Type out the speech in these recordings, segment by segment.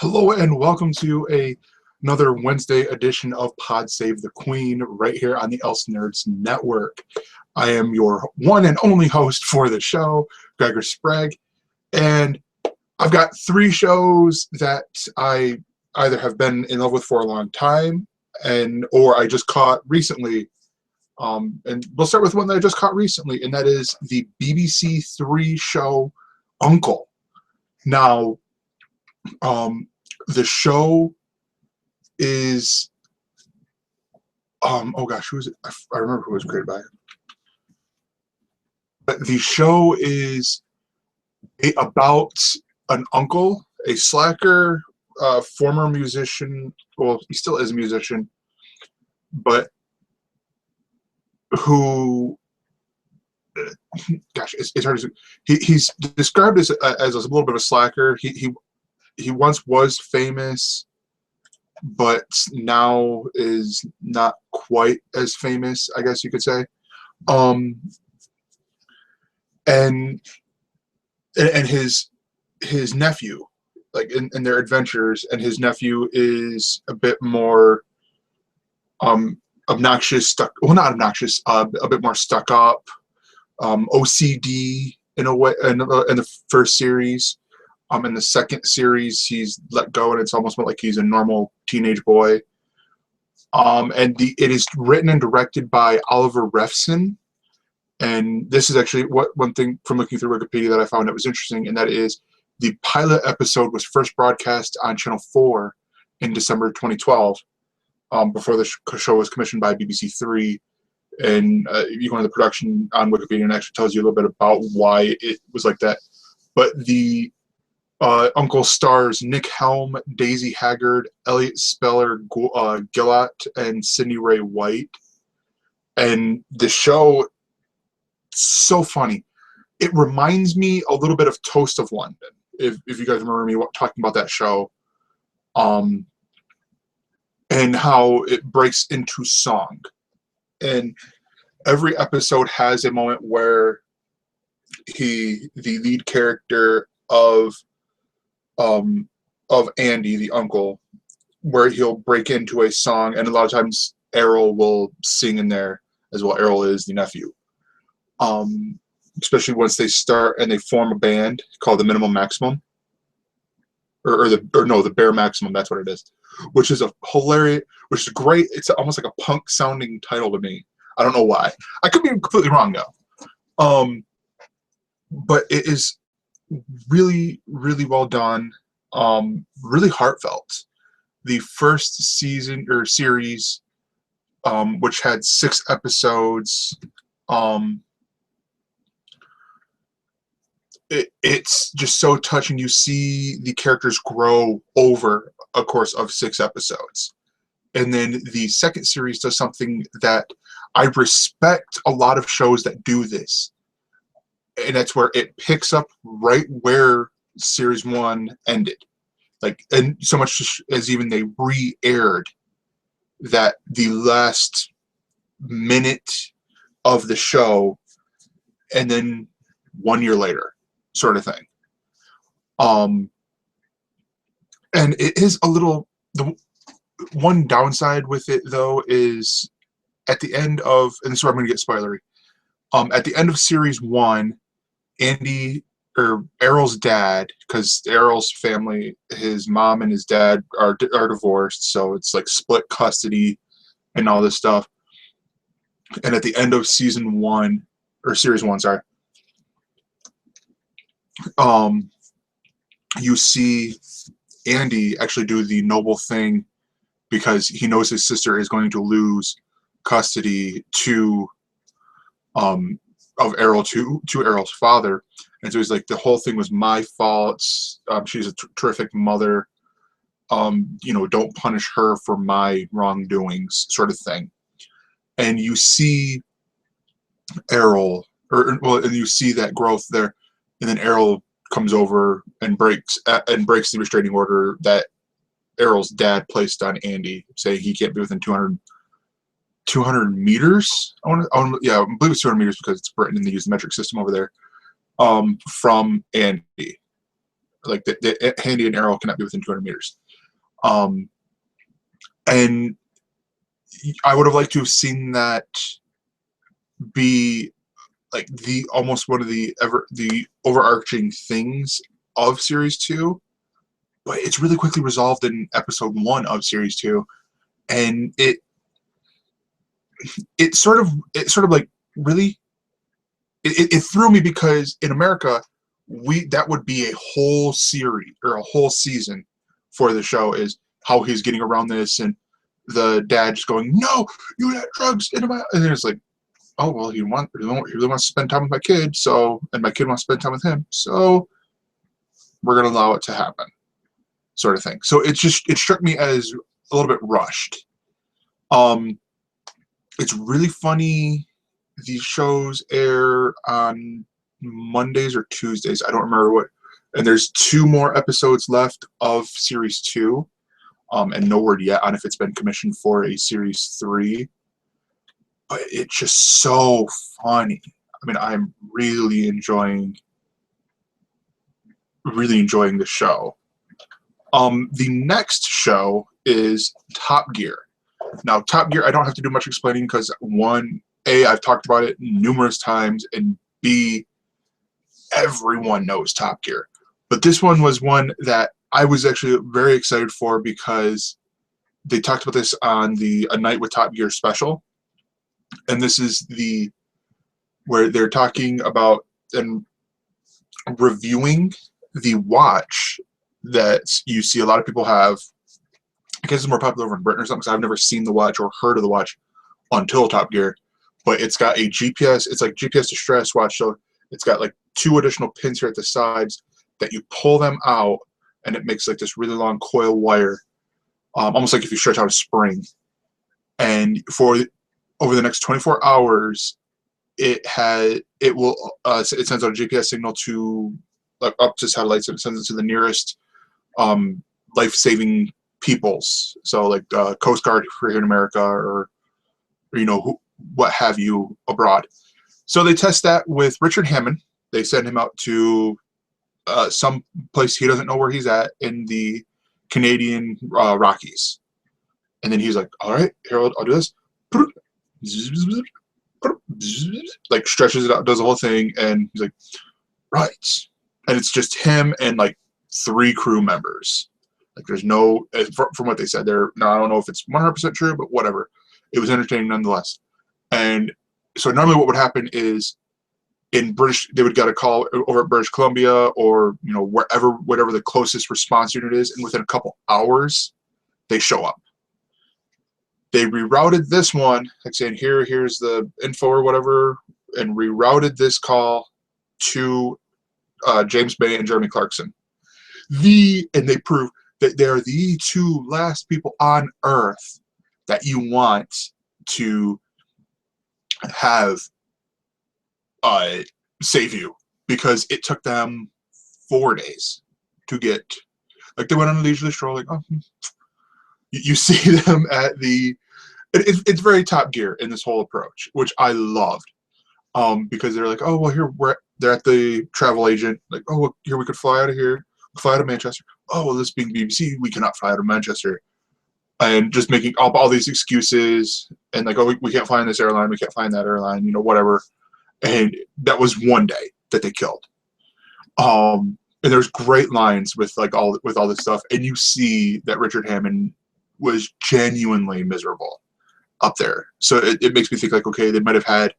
Hello and welcome to another Wednesday edition of Pod Save the Queen right here on the Elsenerds network. I am your one and only host for the show, Gregor, and I've got three shows that I either have been in love with for a long time or I just caught recently. And we'll start with one that I just caught recently, and that is the BBC Three show Uncle. Now, the show is oh gosh, who is it? I remember who it was created by. But the show is about an uncle, a slacker, former musician. Well, he still is a musician, but who, gosh, it's hard to. He's described as a little bit of a slacker. He once was famous, but now is not quite as famous, I guess you could say. And his nephew, like in their adventures, and his nephew is a bit more obnoxious, not obnoxious, a bit more stuck up, OCD in a way in the first series. In the second series, he's let go, and it's almost like he's a normal teenage boy. It is written and directed by Oliver Refson. And this is actually one thing from looking through Wikipedia that I found that was interesting, and that is the pilot episode was first broadcast on Channel 4 in December 2012, before the show was commissioned by BBC Three. And you go into the production on Wikipedia, and it actually tells you a little bit about why it was like that. But the Uncle stars Nick Helm, Daisy Haggard, Elliot Speller Gillott, and Sidney Ray White. And the show, so funny. It reminds me a little bit of Toast of London, if you guys remember me talking about that show, and how it breaks into song. And every episode has a moment where the lead character of Andy, the uncle, where he'll break into a song, and a lot of times Errol will sing in there as well. Errol is the nephew. Especially once they start and they form a band called the Minimum Maximum, the Bare Maximum. That's what it is, which is which is great. It's almost like a punk sounding title to me. I don't know why. I could be completely wrong though. But it is really, really well done. Really heartfelt. The first season or series, which had 6 episodes, it's just so touching. You see the characters grow over a course of 6 episodes. And then the second series does something that I respect a lot of shows that do this. And that's where it picks up right where series 1 ended. And so much as even they re-aired that the last minute of the show, and then 1 year later, sort of thing. And it is a little. The one downside with it though is at the end of, and this is where I'm going to get spoilery. At the end of series 1, Errol's dad, because Errol's family, his mom and his dad are divorced, so it's like split custody and all this stuff. And at the end of series 1, sorry, you see Andy actually do the noble thing because he knows his sister is going to lose custody of Errol to Errol's father. And so he's like, the whole thing was my fault. She's a terrific mother. Don't punish her for my wrongdoings, sort of thing. And you see Errol, and you see that growth there. And then Errol comes over and breaks the restraining order that Errol's dad placed on Andy, saying he can't be within 200 meters. I believe it's 200 meters because it's Britain and they use the metric system over there. From Andy. like the handy and arrow cannot be within 200 meters. And I would have liked to have seen that be like the almost one of the overarching things of series 2, but it's really quickly resolved in episode 1 of series 2, and it sort of like really it threw me, because in America that would be a whole series or a whole season for the show, is how he's getting around this, and the dad just going, "No, you had drugs into my," and then it's like, oh well, he really wants to spend time with my kid, so, and my kid wants to spend time with him, so we're gonna allow it to happen, sort of thing. So it struck me as a little bit rushed. It's really funny. These shows air on Mondays or Tuesdays. I don't remember what. And there's 2 more episodes left of series 2, and no word yet on if it's been commissioned for a series 3. But it's just so funny. I mean, I'm really enjoying the show. The next show is Top Gear. Now, Top Gear, I don't have to do much explaining, because one, A, I've talked about it numerous times, and B, everyone knows Top Gear. But this one was one that I was actually very excited for, because they talked about this on the A Night with Top Gear special. And this is where they're talking about and reviewing the watch that you see a lot of people have. I guess it's more popular over in Britain or something, because I've never seen the watch or heard of the watch until Top Gear. But it's got a GPS. It's like GPS distress watch. So it's got like 2 additional pins here at the sides that you pull them out, and it makes like this really long coil wire, almost like if you stretch out a spring. And for over the next 24 hours, it sends out a GPS signal to up to satellites, and it sends it to the nearest life-saving peoples. So like Coast Guard for here in America, or what have you abroad. So they test that with Richard Hammond. They send him out to some place he doesn't know where he's at in the Canadian Rockies. And then he's like, all right, here, I'll do this. Like stretches it out, does the whole thing, and he's like, right. And it's just him and like 3 crew members. Like there's no, from what they said there, now I don't know if it's 100% true, but whatever. It was entertaining nonetheless. And so normally what would happen is they would get a call over at British Columbia, or whatever the closest response unit is, and within a couple hours they show up. They rerouted this one, like saying here's the info or whatever, and rerouted this call to James Bay and Jeremy Clarkson. And they prove that they're the 2 last people on Earth that you want to have save you, because it took them 4 days to get. Like they went on a leisurely stroll. Like, you see them at the. It's very Top Gear in this whole approach, which I loved, because they're like, oh well, they're at the travel agent. Like, oh well, here we could fly out of here, fly out of Manchester. Oh well, this being BBC, we cannot fly out of Manchester, and just making all these excuses, and like, oh we can't fly in this airline, we can't fly in that airline, whatever. And that was one day that they killed. And there's great lines with all this stuff, and you see that Richard Hammond was genuinely miserable up there. So it makes me think like, okay, they might have had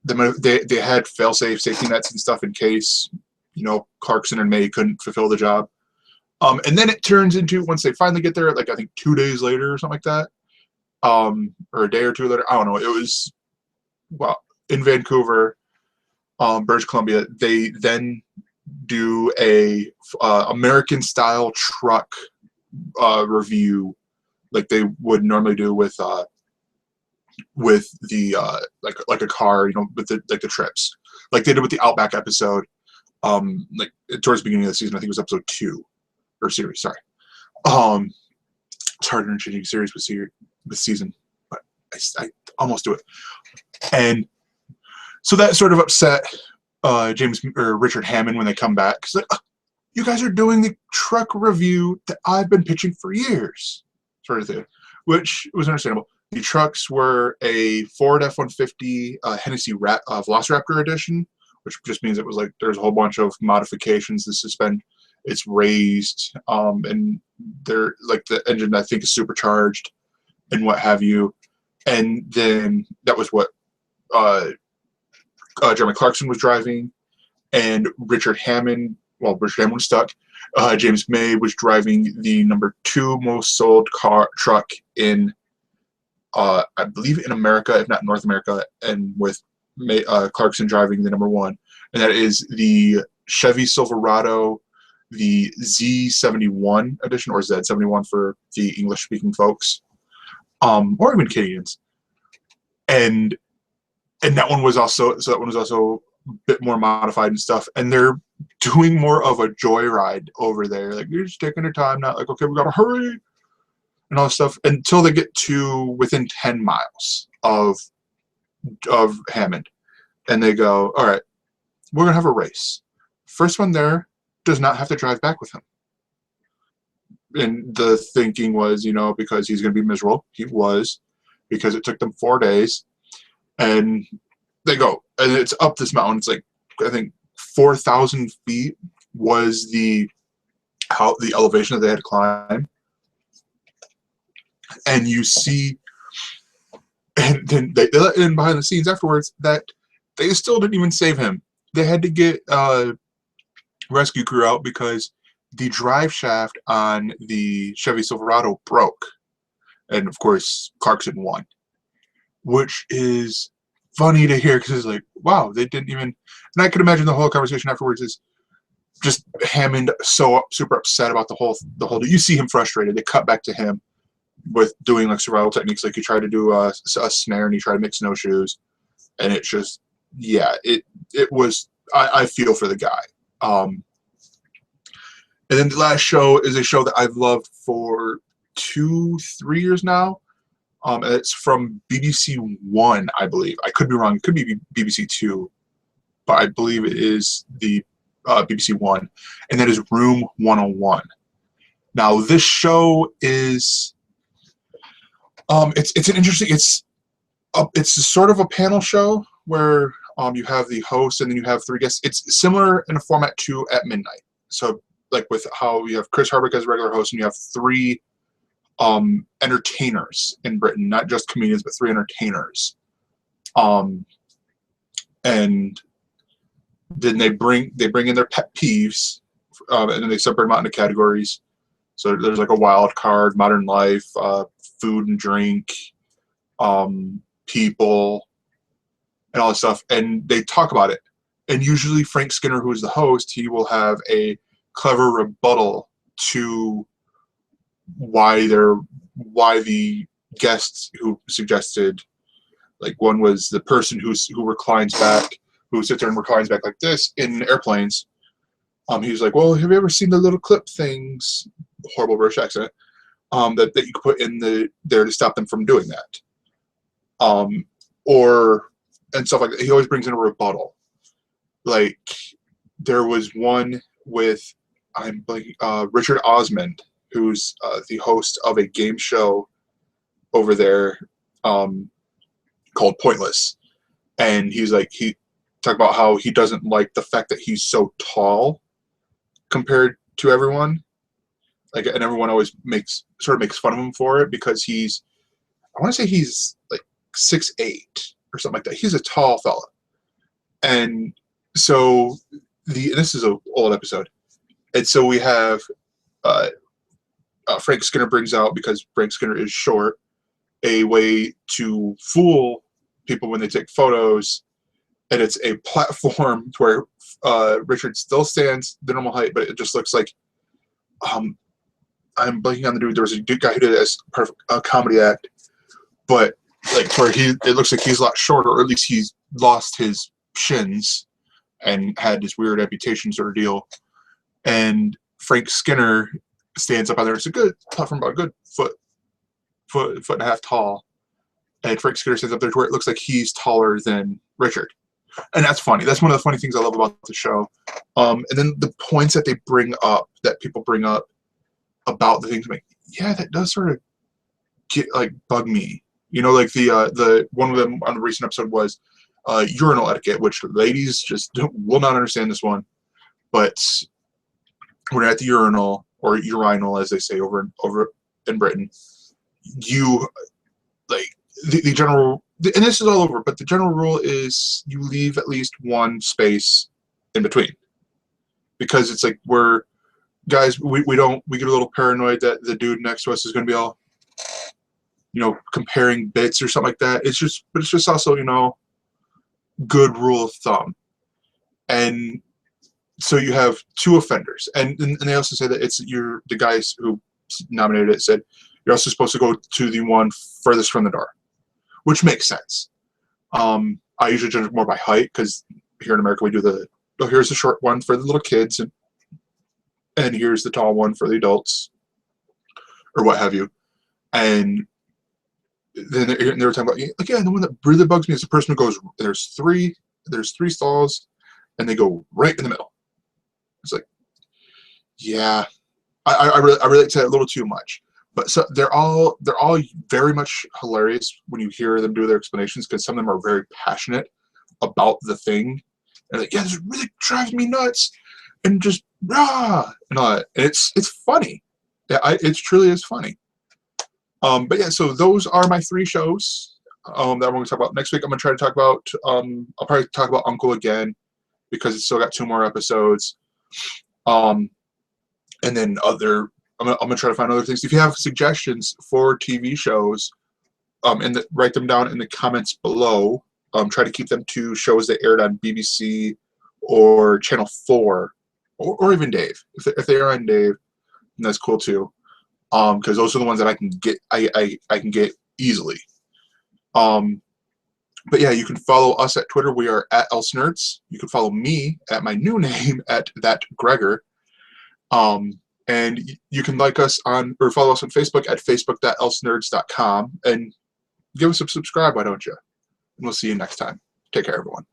they had fail-safe safety nets and stuff in case Clarkson and May couldn't fulfill the job. And then it turns into, once they finally get there, like I think 2 days later or something like that, or a day or 2 later, I don't know. It was in Vancouver, British Columbia. They then do a American style truck review, like they would normally do with the like a car, with the trips, like they did with the Outback episode, like towards the beginning of the season. I think it was episode 2 or series. Sorry, it's harder than changing series with season, but I almost do it. And so that sort of upset Richard Hammond when they come back. He's like, you guys are doing the truck review that I've been pitching for years, sort of thing, which was understandable. The trucks were a Ford F-150 Hennessy Velociraptor edition, which just means it was like there's a whole bunch of modifications. The suspend, it's raised, and they're like the engine I think is supercharged and what have you. And then that was what Jeremy Clarkson was driving, and Richard Hammond. Well, Richard Hammond was stuck. James May was driving the #2 most sold truck in, I believe, in America, if not North America, and with Clarkson driving the #1, and that is the Chevy Silverado, the Z71 edition, or Z71 for the English-speaking folks, or even Canadians. And that one was also a bit more modified and stuff, and they're doing more of a joyride over there. Like, you're just taking your time, not like, okay, we gotta hurry and all this stuff, until they get to within 10 miles of Hammond, and they go, all right, we're gonna have a race. First one there does not have to drive back with him. And the thinking was, because he's gonna be miserable. He was, because it took them 4 days, and they go, and it's up this mountain. It's like, I think 4,000 feet was the elevation that they had to climb. And you see, and then they let in behind the scenes afterwards that they still didn't even save him. They had to get rescue crew out because the drive shaft on the Chevy Silverado broke. And of course, Clarkson won, which is funny to hear, because it's like, wow, they didn't even. And I could imagine the whole conversation afterwards is just Hammond so super upset about the whole. You see him frustrated. They cut back to him with doing like survival techniques, like he tried to do a snare and he tried to make snowshoes, and it's just, yeah, it was. I feel for the guy. And then the last show is a show that I've loved for 2-3 years now. And it's from BBC One, I believe. I could be wrong. It could be BBC Two, but I believe it is the BBC One, and that is Room 101. Now, this show is it's an interesting. It's sort of a panel show where you have the host and then you have 3 guests. It's similar in a format to At Midnight. So, like with how you have Chris Hardwick as a regular host, and you have 3 entertainers in Britain, not just comedians, but 3 entertainers. And then they bring in their pet peeves, and then they separate them out into categories. So there's like a wild card, modern life, food and drink, people, and all this stuff. And they talk about it. And usually Frank Skinner, who is the host, he will have a clever rebuttal to why the guests who suggested, like, one was the person who reclines back, who sits there and reclines back like this in airplanes. He was like, well, have you ever seen the little clip things, horrible British accent, that you could put in there to stop them from doing that, and stuff like that. He always brings in a rebuttal. Like, there was one with Richard Osmond, who's the host of a game show over there called Pointless. And he talked about how he doesn't like the fact that he's so tall compared to everyone. Like, and everyone always makes fun of him for it, because I want to say he's like 6'8" or something like that. He's a tall fella. And so this is an old episode. And so we have Frank Skinner brings out, because Frank Skinner is short, a way to fool people when they take photos, and it's a platform where Richard still stands the normal height, but it just looks like, I'm blanking on the dude. There was a guy who did it as part of a comedy act, but like where it looks like he's a lot shorter, or at least he's lost his shins and had this weird amputation sort of deal. And Frank Skinner stands up on there. It's a good platform, about a good foot and a half tall. And Frank Skinner stands up there to where it looks like he's taller than Richard. And that's funny. That's one of the funny things I love about the show. And then the points that they bring up, that people bring up about the things, I'm like, yeah, that does sort of get like bug me. You know, like the one of them on the recent episode was urinal etiquette, which ladies just will not understand this one. But when you're at the urinal, or urinal as they say over in Britain, you like the general, and this is all over, but the general rule is you leave at least one space in between, because it's like we're guys, we get a little paranoid that the dude next to us is going to be all, you know, comparing bits or something like that. But it's just also, you know, good rule of thumb. And so you have two offenders, and they also say that it's the guys who nominated it said you're also supposed to go to the one furthest from the door, which makes sense. I usually judge more by height, because here in America we do here's the short one for the little kids, and here's the tall one for the adults, or what have you. And then they were talking about, like, yeah, the one that really bugs me is the person who goes, there's three stalls, and they go right in the middle. It's like, yeah, I relate to that a little too much. But so they're all very much hilarious when you hear them do their explanations, because some of them are very passionate about the thing. And like, yeah, this really drives me nuts, and just rah, and all that. And it's funny. Yeah, it truly is funny. But yeah, so those are my 3 shows that I'm going to talk about. Next week I'm going to try to talk about, I'll probably talk about Uncle again, because it's still got 2 more episodes. And then I'm gonna try to find other things. If you have suggestions for TV shows, write them down in the comments below. Try to keep them to shows that aired on BBC or Channel 4, or even Dave. If they are on Dave, then that's cool too. Because those are the ones that I can get. I can get easily. But yeah, you can follow us at Twitter. We are at Elsenerds. You can follow me at my new name at that Gregor. And you can like us on, or follow us on Facebook at facebook.elsenerds.com, and give us a subscribe, why don't you? And we'll see you next time. Take care, everyone.